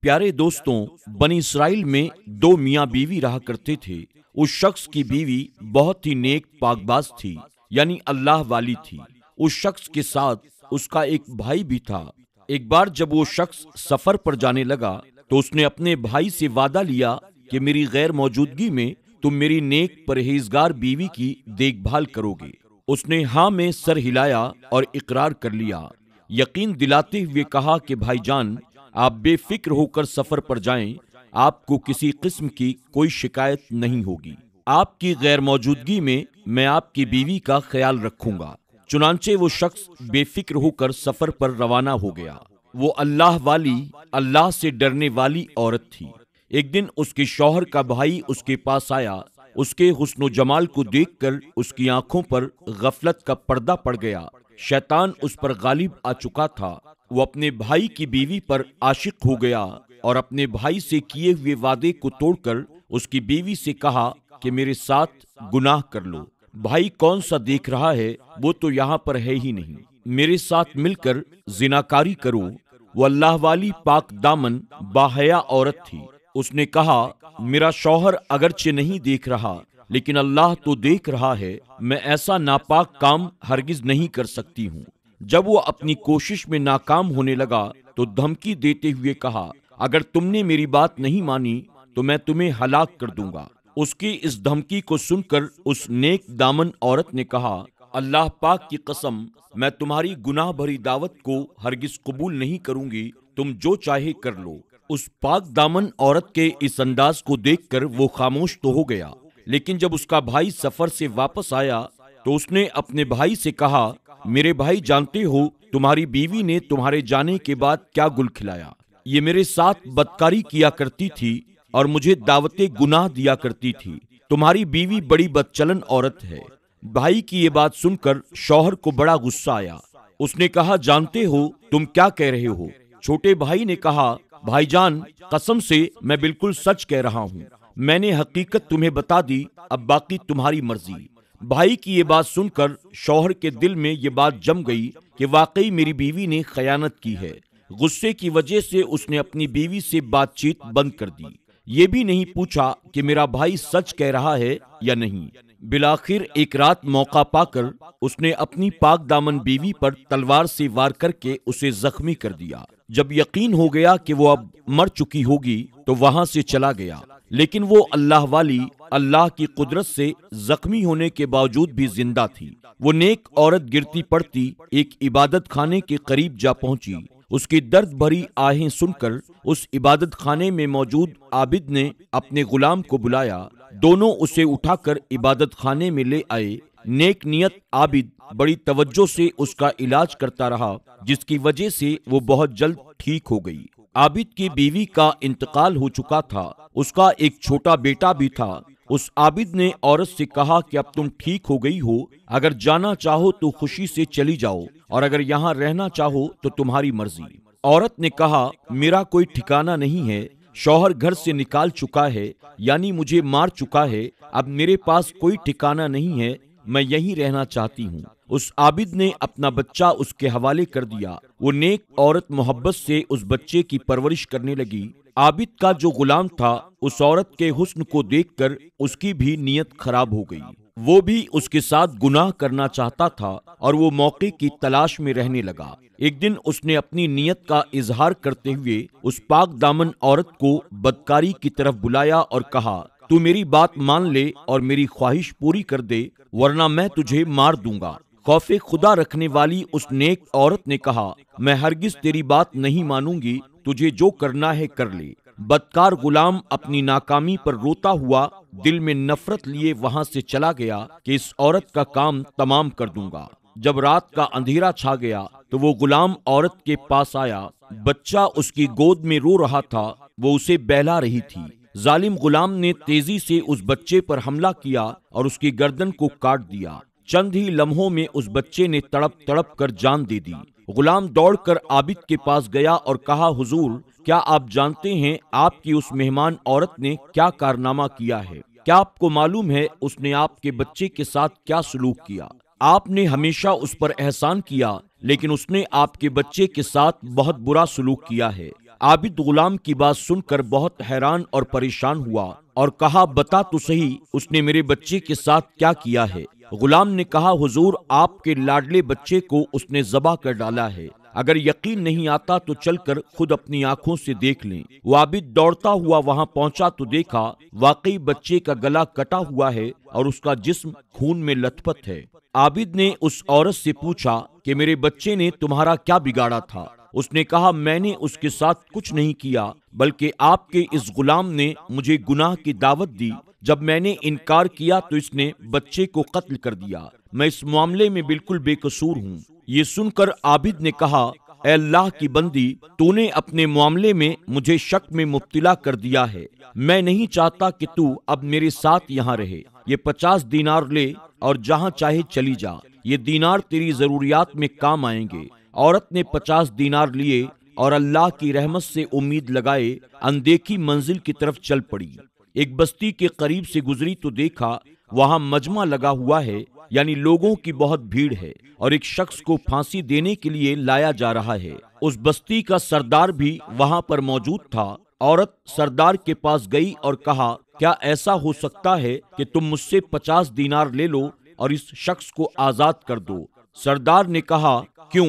پیارے دوستوں، بنی اسرائیل میں دو میاں بیوی رہا کرتے تھے۔ اس شخص کی بیوی بہت ہی نیک پاک باز تھی، یعنی اللہ والی تھی۔ اس شخص کے ساتھ اس کا ایک بھائی بھی تھا۔ ایک بار جب وہ شخص سفر پر جانے لگا تو اس نے اپنے بھائی سے وعدہ لیا کہ میری غیر موجودگی میں تم میری نیک پرہیزگار بیوی کی دیکھ بھال کرو گے۔ اس نے ہاں میں سر ہلایا اور اقرار کر لیا، یقین دلاتے ہوئے کہا کہ بھائی جان، آپ بے فکر ہو کر سفر پر جائیں، آپ کو کسی قسم کی کوئی شکایت نہیں ہوگی۔ آپ کی غیر موجودگی میں آپ کی بیوی کا خیال رکھوں گا۔ چنانچہ وہ شخص بے فکر ہو کر سفر پر روانہ ہو گیا۔ وہ اللہ والی، اللہ سے ڈرنے والی عورت تھی۔ ایک دن اس کے شوہر کا بھائی اس کے پاس آیا۔ اس کے حسن و جمال کو دیکھ کر اس کی آنکھوں پر غفلت کا پردہ پڑ گیا۔ شیطان اس پر غالب آ چکا تھا۔ وہ اپنے بھائی کی بیوی پر عاشق ہو گیا اور اپنے بھائی سے کیے ہوئے وعدے کو توڑ کر اس کی بیوی سے کہا کہ میرے ساتھ گناہ کر لو۔ بھائی کون سا دیکھ رہا ہے، وہ تو یہاں پر ہے ہی نہیں، میرے ساتھ مل کر زناکاری کرو۔ وہ اللہ والی پاک دامن باحیا عورت تھی۔ اس نے کہا، میرا شوہر اگرچہ نہیں دیکھ رہا لیکن اللہ تو دیکھ رہا ہے، میں ایسا ناپاک کام ہرگز نہیں کر سکتی ہوں۔ جب وہ اپنی کوشش میں ناکام ہونے لگا تو دھمکی دیتے ہوئے کہا، اگر تم نے میری بات نہیں مانی تو میں تمہیں ہلاک کر دوں گا۔ اس کی اس دھمکی کو سن کر اس نیک دامن عورت نے کہا، اللہ پاک کی قسم، میں تمہاری گناہ بھری دعوت کو ہرگز قبول نہیں کروں گی، تم جو چاہے کر لو۔ اس پاک دامن عورت کے اس انداز کو دیکھ کر وہ خاموش تو ہو گیا، لیکن جب اس کا بھائی سفر سے واپس آیا تو اس نے اپنے بھائی سے کہا، میرے بھائی جانتے ہو تمہاری بیوی نے تمہارے جانے کے بعد کیا گل کھلایا؟ یہ میرے ساتھ بدکاری کیا کرتی تھی اور مجھے دعوت گناہ دیا کرتی تھی۔ تمہاری بیوی بڑی بدچلن عورت ہے۔ بھائی کی یہ بات سن کر شوہر کو بڑا غصہ آیا۔ اس نے کہا، جانتے ہو تم کیا کہہ رہے ہو؟ چھوٹے بھائی نے کہا، بھائی جان، قسم سے میں بالکل سچ کہہ رہا ہوں، میں نے حقیقت تمہیں بتا دی، اب باقی تمہاری مرضی۔ بھائی کی یہ بات سن کر شوہر کے دل میں یہ بات جم گئی کہ واقعی میری بیوی نے خیانت کی ہے۔ غصے کی وجہ سے اس نے اپنی بیوی سے بات چیت بند کر دی۔ یہ بھی نہیں پوچھا کہ میرا بھائی سچ کہہ رہا ہے یا نہیں۔ بالآخر ایک رات موقع پا کر اس نے اپنی پاک دامن بیوی پر تلوار سے وار کر کے اسے زخمی کر دیا۔ جب یقین ہو گیا کہ وہ اب مر چکی ہوگی تو وہاں سے چلا گیا، لیکن وہ اللہ والی، اللہ کی قدرت سے زخمی ہونے کے باوجود بھی زندہ تھی۔ وہ نیک عورت گرتی پڑتی ایک عبادت خانے کے قریب جا پہنچی۔ اس کی درد بھری آہیں سن کر اس عبادت خانے میں موجود عابد نے اپنے غلام کو بلایا۔ دونوں اسے اٹھا کر عبادت خانے میں لے آئے۔ نیک نیت عابد بڑی توجہ سے اس کا علاج کرتا رہا، جس کی وجہ سے وہ بہت جلد ٹھیک ہو گئی۔ عابد کی بیوی کا انتقال ہو چکا تھا، اس کا ایک چھوٹا بیٹا بھی تھا۔ اس عابد نے عورت سے کہا کہ اب تم ٹھیک ہو گئی ہو، اگر جانا چاہو تو خوشی سے چلی جاؤ اور اگر یہاں رہنا چاہو تو تمہاری مرضی۔ عورت نے کہا، میرا کوئی ٹھکانہ نہیں ہے، شوہر گھر سے نکال چکا ہے، یعنی مجھے مار چکا ہے، اب میرے پاس کوئی ٹھکانہ نہیں ہے، میں یہیں رہنا چاہتی ہوں۔ اس عابد نے اپنا بچہ اس کے حوالے کر دیا۔ وہ نیک عورت محبت سے اس بچے کی پرورش کرنے لگی۔ عابد کا جو غلام تھا، اس عورت کے حسن کو دیکھ کر اس کی بھی نیت خراب ہو گئی۔ وہ بھی اس کے ساتھ گناہ کرنا چاہتا تھا اور وہ موقع کی تلاش میں رہنے لگا۔ ایک دن اس نے اپنی نیت کا اظہار کرتے ہوئے اس پاک دامن عورت کو بدکاری کی طرف بلایا اور کہا، تو میری بات مان لے اور میری خواہش پوری کر دے، ورنہ میں تجھے مار دوں گا۔ خوف خدا رکھنے والی اس نیک عورت نے کہا، میں ہرگز تیری بات نہیں مانوں گی، تجھے جو کرنا ہے کر لے۔ بدکار غلام اپنی ناکامی پر روتا ہوا دل میں نفرت لیے وہاں سے چلا گیا کہ اس عورت کا کام تمام کر دوں گا۔ جب رات کا اندھیرا چھا گیا تو وہ غلام عورت کے پاس آیا۔ بچہ اس کی گود میں رو رہا تھا، وہ اسے بہلا رہی تھی۔ ظالم غلام نے تیزی سے اس بچے پر حملہ کیا اور اس کی گردن کو کاٹ دیا۔ چند ہی لمحوں میں اس بچے نے تڑپ تڑپ کر جان دے دی۔ غلام دوڑ کر عابد کے پاس گیا اور کہا، حضور، کیا آپ جانتے ہیں آپ کی اس مہمان عورت نے کیا کارنامہ کیا ہے؟ کیا آپ کو معلوم ہے اس نے آپ کے بچے کے ساتھ کیا سلوک کیا؟ آپ نے ہمیشہ اس پر احسان کیا، لیکن اس نے آپ کے بچے کے ساتھ بہت برا سلوک کیا ہے۔ عابد غلام کی بات سن کر بہت حیران اور پریشان ہوا اور کہا بتا تو صحیح اس نے میرے بچے کے ساتھ کیا کیا ہے؟ غلام نے کہا حضور آپ کے لاڈلے بچے کو اس نے ذبح کر ڈالا ہے، اگر یقین نہیں آتا تو چل کر خود اپنی آنکھوں سے دیکھ لیں۔ وہ عابد دوڑتا ہوا وہاں پہنچا تو دیکھا واقعی بچے کا گلا کٹا ہوا ہے اور اس کا جسم خون میں لت پت ہے۔ عابد نے اس عورت سے پوچھا کہ میرے بچے نے تمہارا کیا بگاڑا تھا؟ اس نے کہا میں نے اس کے ساتھ کچھ نہیں کیا، بلکہ آپ کے اس غلام نے مجھے گناہ کی دعوت دی، جب میں نے انکار کیا تو اس نے بچے کو قتل کر دیا، میں اس معاملے میں بالکل بے قصور ہوں۔ یہ سن کر عابد نے کہا اے اللہ کی بندی، تو نے اپنے معاملے میں مجھے شک میں مبتلا کر دیا ہے، میں نہیں چاہتا کہ تو اب میرے ساتھ یہاں رہے، یہ 50 دینار لے اور جہاں چاہے چلی جا، یہ دینار تیری ضروریات میں کام آئیں گے۔ عورت نے 50 دینار لیے اور اللہ کی رحمت سے امید لگائے اندیکھی منزل کی طرف چل پڑی۔ ایک بستی کے قریب سے گزری تو دیکھا وہاں مجمع لگا ہوا ہے، یعنی لوگوں کی بہت بھیڑ ہے اور ایک شخص کو پھانسی دینے کے لیے لایا جا رہا ہے۔ اس بستی کا سردار بھی وہاں پر موجود تھا۔ عورت سردار کے پاس گئی اور کہا کیا ایسا ہو سکتا ہے کہ تم مجھ سے 50 دینار لے لو اور اس شخص کو آزاد کر دو؟ سردار نے کہا کیوں؟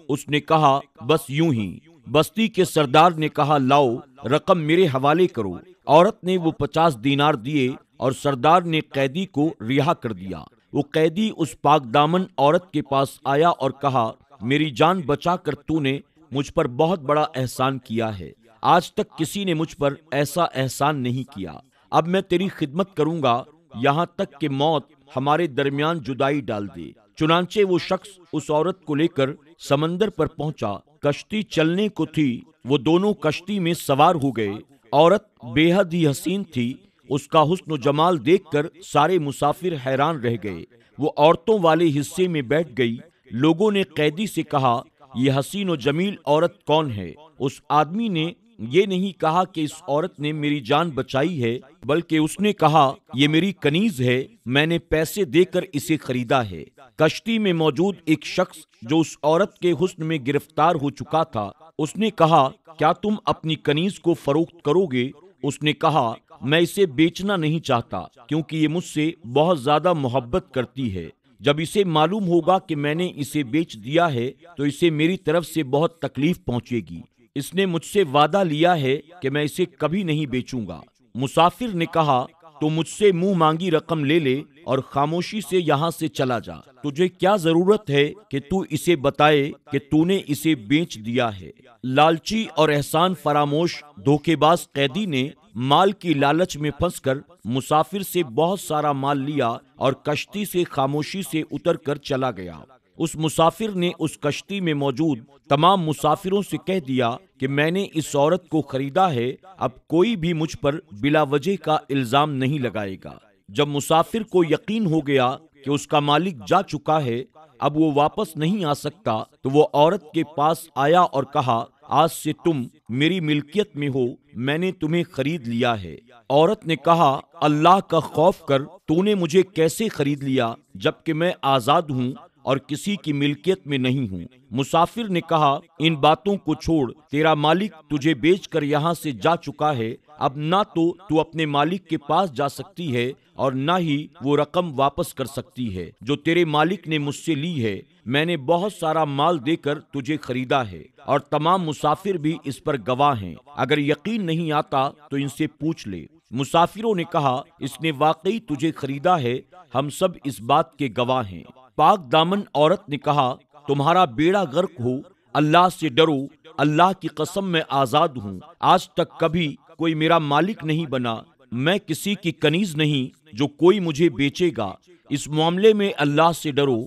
اس نے کہا بس یوں ہی۔ بستی کے سردار نے کہا لاؤ رقم میرے حوالے کرو۔ عورت نے وہ 50 دینار دیے اور سردار نے قیدی کو رہا کر دیا۔ وہ قیدی اس پاک دامن عورت کے پاس آیا اور کہا میری جان بچا کر تو نے مجھ پر بہت بڑا احسان کیا ہے، آج تک کسی نے مجھ پر ایسا احسان نہیں کیا، اب میں تیری خدمت کروں گا یہاں تک کہ موت ہمارے درمیان جدائی ڈال دے۔ چنانچہ وہ شخص اس عورت کو لے کر سمندر پر پہنچا، کشتی چلنے کو تھی، وہ دونوں کشتی میں سوار ہو گئے۔ عورت بے حد ہی حسین تھی، اس کا حسن و جمال دیکھ کر سارے مسافر حیران رہ گئے۔ وہ عورتوں والے حصے میں بیٹھ گئی۔ لوگوں نے قیدی سے کہا یہ حسین و جمیل عورت کون ہے؟ اس آدمی نے یہ نہیں کہا کہ اس عورت نے میری جان بچائی ہے، بلکہ اس نے کہا یہ میری کنیز ہے، میں نے پیسے دے کر اسے خریدا ہے۔ کشتی میں موجود ایک شخص جو اس عورت کے حسن میں گرفتار ہو چکا تھا، اس نے کہا کیا تم اپنی کنیز کو فروخت کرو گے؟ اس نے کہا میں اسے بیچنا نہیں چاہتا کیونکہ یہ مجھ سے بہت زیادہ محبت کرتی ہے، جب اسے معلوم ہوگا کہ میں نے اسے بیچ دیا ہے تو اسے میری طرف سے بہت تکلیف پہنچے گی، اس نے مجھ سے وعدہ لیا ہے کہ میں اسے کبھی نہیں بیچوں گا۔ مسافر نے کہا تو مجھ سے منہ مانگی رقم لے لے اور خاموشی سے یہاں سے چلا جا، تجھے کیا ضرورت ہے کہ تو اسے بتائے کہ تو نے اسے بیچ دیا ہے؟ لالچی اور احسان فراموش دھوکے باز قیدی نے مال کی لالچ میں پھنس کر مسافر سے بہت سارا مال لیا اور کشتی سے خاموشی سے اتر کر چلا گیا۔ اس مسافر نے اس کشتی میں موجود تمام مسافروں سے کہہ دیا کہ میں نے اس عورت کو خریدا ہے، اب کوئی بھی مجھ پر بلا وجہ کا الزام نہیں لگائے گا۔ جب مسافر کو یقین ہو گیا کہ اس کا مالک جا چکا ہے، اب وہ واپس نہیں آ سکتا، تو وہ عورت کے پاس آیا اور کہا آج سے تم میری ملکیت میں ہو، میں نے تمہیں خرید لیا ہے۔ عورت نے کہا اللہ کا خوف کر، تو نے مجھے کیسے خرید لیا جبکہ میں آزاد ہوں اور کسی کی ملکیت میں نہیں ہوں؟ مسافر نے کہا ان باتوں کو چھوڑ، تیرا مالک تجھے بیچ کر یہاں سے جا چکا ہے، اب نہ تو اپنے مالک کے پاس جا سکتی ہے اور نہ ہی وہ رقم واپس کر سکتی ہے جو تیرے مالک نے مجھ سے لی ہے۔ میں نے بہت سارا مال دے کر تجھے خریدا ہے اور تمام مسافر بھی اس پر گواہ ہیں، اگر یقین نہیں آتا تو ان سے پوچھ لے۔ مسافروں نے کہا اس نے واقعی تجھے خریدا ہے، ہم سب اس بات کے گواہ ہیں۔ پاک دامن عورت نے کہا تمہارا بیڑا غرق ہو، اللہ سے ڈرو، اللہ کی قسم میں آزاد ہوں، آج تک کبھی کوئی میرا مالک نہیں بنا، میں کسی کی کنیز نہیں جو کوئی مجھے بیچے گا، اس معاملے میں اللہ سے ڈرو۔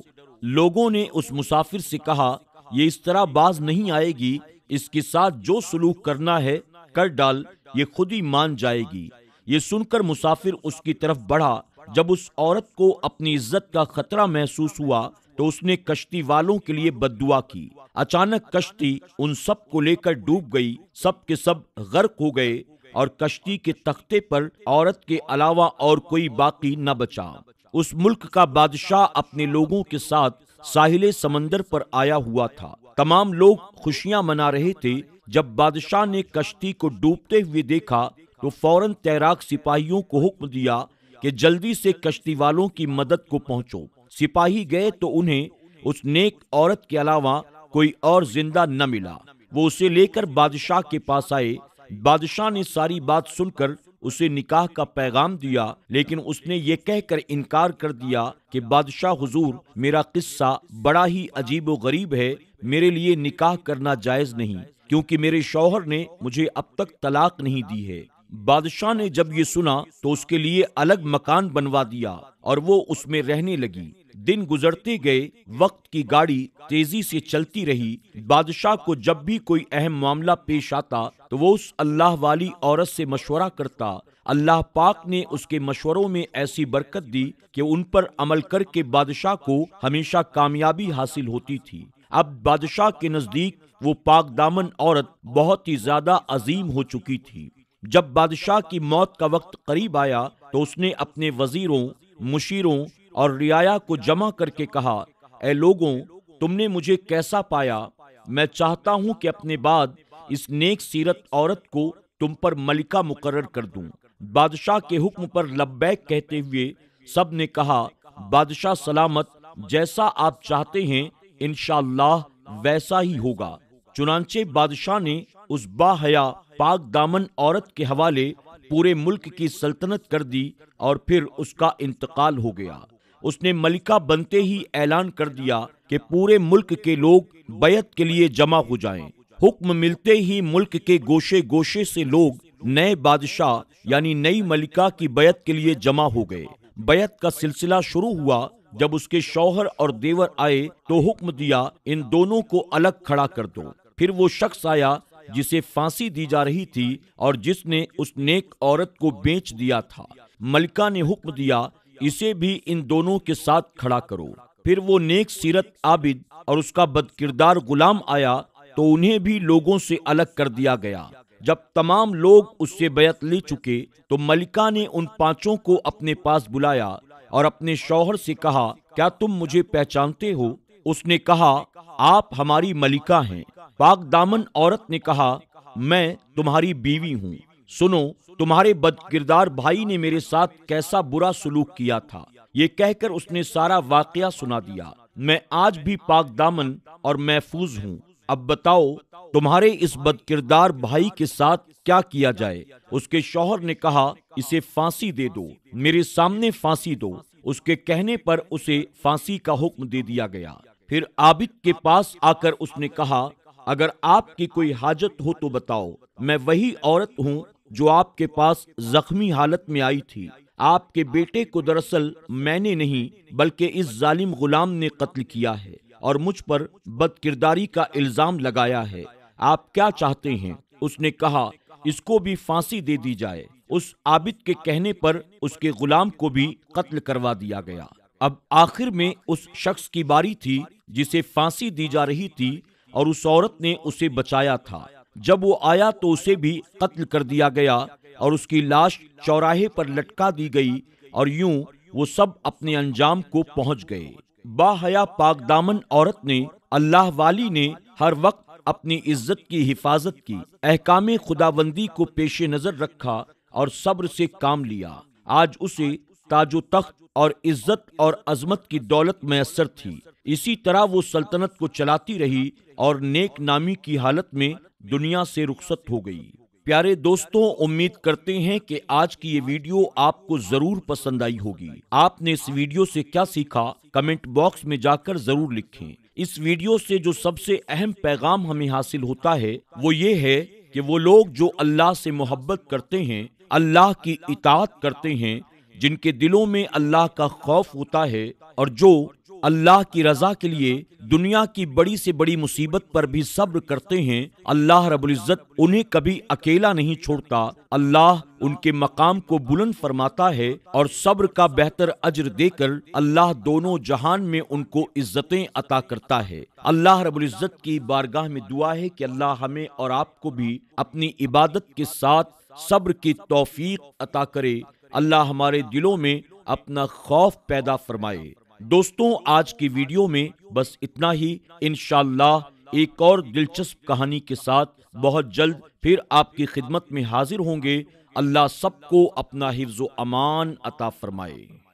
لوگوں نے اس مسافر سے کہا یہ اس طرح باز نہیں آئے گی، اس کے ساتھ جو سلوک کرنا ہے کر ڈال، یہ خود ہی مان جائے گی۔ یہ سن کر مسافر اس کی طرف بڑھا۔ جب اس عورت کو اپنی عزت کا خطرہ محسوس ہوا تو اس نے کشتی والوں کے لیے بد دعا کی۔ اچانک کشتی ان سب کو لے کر ڈوب گئی، سب کے سب غرق ہو گئے اور کشتی کے تختے پر عورت کے علاوہ اور کوئی باقی نہ بچا۔ اس ملک کا بادشاہ اپنے لوگوں کے ساتھ ساحل سمندر پر آیا ہوا تھا۔ تمام لوگ خوشیاں منا رہے تھے جب بادشاہ نے کشتی کو ڈوبتے ہوئے دیکھا تو فوراً تیراک سپاہیوں کو حکم دیا کہ جلدی سے کشتی والوں کی مدد کو پہنچو۔ سپاہی گئے تو انہیں اس نیک عورت کے علاوہ کوئی اور زندہ نہ ملا۔ وہ اسے لے کر بادشاہ کے پاس آئے۔ بادشاہ نے ساری بات سن کر اسے نکاح کا پیغام دیا، لیکن اس نے یہ کہہ کر انکار کر دیا کہ بادشاہ حضور، میرا قصہ بڑا ہی عجیب و غریب ہے، میرے لیے نکاح کرنا جائز نہیں، کیونکہ میرے شوہر نے مجھے اب تک طلاق نہیں دی ہے۔ بادشاہ نے جب یہ سنا تو اس کے لیے الگ مکان بنوا دیا اور وہ اس میں رہنے لگی۔ دن گزرتے گئے، وقت کی گاڑی تیزی سے چلتی رہی۔ بادشاہ کو جب بھی کوئی اہم معاملہ پیش آتا تو وہ اس اللہ والی عورت سے مشورہ کرتا۔ اللہ پاک نے اس کے مشوروں میں ایسی برکت دی کہ ان پر عمل کر کے بادشاہ کو ہمیشہ کامیابی حاصل ہوتی تھی۔ اب بادشاہ کے نزدیک وہ پاک دامن عورت بہت ہی زیادہ عظیم ہو چکی تھی۔ جب بادشاہ کی موت کا وقت قریب آیا تو اس نے اپنے وزیروں، مشیروں اور رعایا کو جمع کر کے کہا، اے لوگوں، تم نے مجھے کیسا پایا؟ میں چاہتا ہوں کہ اپنے بعد اس نیک سیرت عورت کو تم پر ملکہ مقرر کر دوں۔ بادشاہ کے حکم پر لبیک کہتے ہوئے سب نے کہا، بادشاہ سلامت، جیسا آپ چاہتے ہیں انشاءاللہ ویسا ہی ہوگا۔ چنانچہ بادشاہ نے اس باحیا پاک دامن عورت کے حوالے پورے ملک کی سلطنت کر دی اور پھر اس کا انتقال ہو گیا۔ اس نے ملکہ بنتے ہی اعلان کر دیا کہ پورے ملک کے لوگ بیعت کے لیے جمع ہو جائیں۔ حکم ملتے ہی ملک کے گوشے گوشے سے لوگ نئے بادشاہ یعنی نئی ملکہ کی بیعت کے لیے جمع ہو گئے۔ بیعت کا سلسلہ شروع ہوا۔ جب اس کے شوہر اور دیور آئے تو حکم دیا، ان دونوں کو الگ کھڑا کر دو۔ پھر وہ شخص آیا جسے پھانسی دی جا رہی تھی اور جس نے اس نیک عورت کو بیچ دیا تھا۔ ملکہ نے حکم دیا، اسے بھی ان دونوں کے ساتھ کھڑا کرو۔ پھر وہ نیک سیرت عابد اور اس کا بد کردار غلام آیا تو انہیں بھی لوگوں سے الگ کر دیا گیا۔ جب تمام لوگ اس سے بیعت لے چکے تو ملکہ نے ان پانچوں کو اپنے پاس بلایا اور اپنے شوہر سے کہا، کیا تم مجھے پہچانتے ہو؟ اس نے کہا، آپ ہماری ملکہ ہیں۔ پاک دامن عورت نے کہا، میں تمہاری بیوی ہوں۔ سنو، تمہارے بد کردار بھائی نے میرے ساتھ کیسا برا سلوک کیا تھا۔ یہ کہہ کر اس نے سارا واقعہ سنا دیا۔ میں آج بھی پاک دامن اور محفوظ ہوں۔ اب بتاؤ، تمہارے اس بد کردار بھائی کے ساتھ کیا کیا جائے؟ اس کے شوہر نے کہا، اسے پھانسی دے دو، میرے سامنے پھانسی دو۔ اس کے کہنے پر اسے پھانسی کا حکم دے دیا گیا۔ پھر عابد کے پاس آ کر اس نے کہا، اگر آپ کی کوئی حاجت ہو تو بتاؤ، میں وہی عورت ہوں جو آپ کے پاس زخمی حالت میں آئی تھی۔ آپ کے بیٹے کو دراصل میں نے نہیں بلکہ اس ظالم غلام نے قتل کیا ہے اور مجھ پر بد کرداری کا الزام لگایا ہے۔ آپ کیا چاہتے ہیں؟ اس نے کہا، اس کو بھی پھانسی دے دی جائے۔ اس عابد کے کہنے پر اس کے غلام کو بھی قتل کروا دیا گیا۔ اب آخر میں اس شخص کی باری تھی جسے پھانسی دی جا رہی تھی اور اس عورت نے اسے بچایا تھا۔ جب وہ آیا تو اسے بھی قتل کر دیا گیا اور اس کی لاش چوراہے پر لٹکا دی گئی اور یوں وہ سب اپنے انجام کو پہنچ گئے۔ باحیا پاک دامن عورت نے، اللہ والی نے ہر وقت اپنی عزت کی حفاظت کی، احکام خداوندی کو پیش نظر رکھا اور صبر سے کام لیا۔ آج اسے تاج و تخت اور عزت اور عظمت کی دولت میسر تھی۔ اسی طرح وہ سلطنت کو چلاتی رہی اور نیک نامی کی حالت میں دنیا سے رخصت ہو گئی۔ پیارے دوستوں، امید کرتے ہیں کہ آج کی یہ ویڈیو آپ کو ضرور پسند آئی ہوگی۔ آپ نے اس ویڈیو سے کیا سیکھا؟ کمنٹ باکس میں جا کر ضرور لکھیں۔ اس ویڈیو سے جو سب سے اہم پیغام ہمیں حاصل ہوتا ہے وہ یہ ہے کہ وہ لوگ جو اللہ سے محبت کرتے ہیں، اللہ کی اطاعت کرتے ہیں، جن کے دلوں میں اللہ کا خوف ہوتا ہے اور جو اللہ کی رضا کے لیے دنیا کی بڑی سے بڑی مصیبت پر بھی صبر کرتے ہیں، اللہ رب العزت انہیں کبھی اکیلا نہیں چھوڑتا۔ اللہ ان کے مقام کو بلند فرماتا ہے اور صبر کا بہتر اجر دے کر اللہ دونوں جہان میں ان کو عزتیں عطا کرتا ہے۔ اللہ رب العزت کی بارگاہ میں دعا ہے کہ اللہ ہمیں اور آپ کو بھی اپنی عبادت کے ساتھ صبر کی توفیق عطا کرے۔ اللہ ہمارے دلوں میں اپنا خوف پیدا فرمائے۔ دوستوں، آج کی ویڈیو میں بس اتنا ہی۔ انشاءاللہ ایک اور دلچسپ کہانی کے ساتھ بہت جلد پھر آپ کی خدمت میں حاضر ہوں گے۔ اللہ سب کو اپنا حفظ و امان عطا فرمائے۔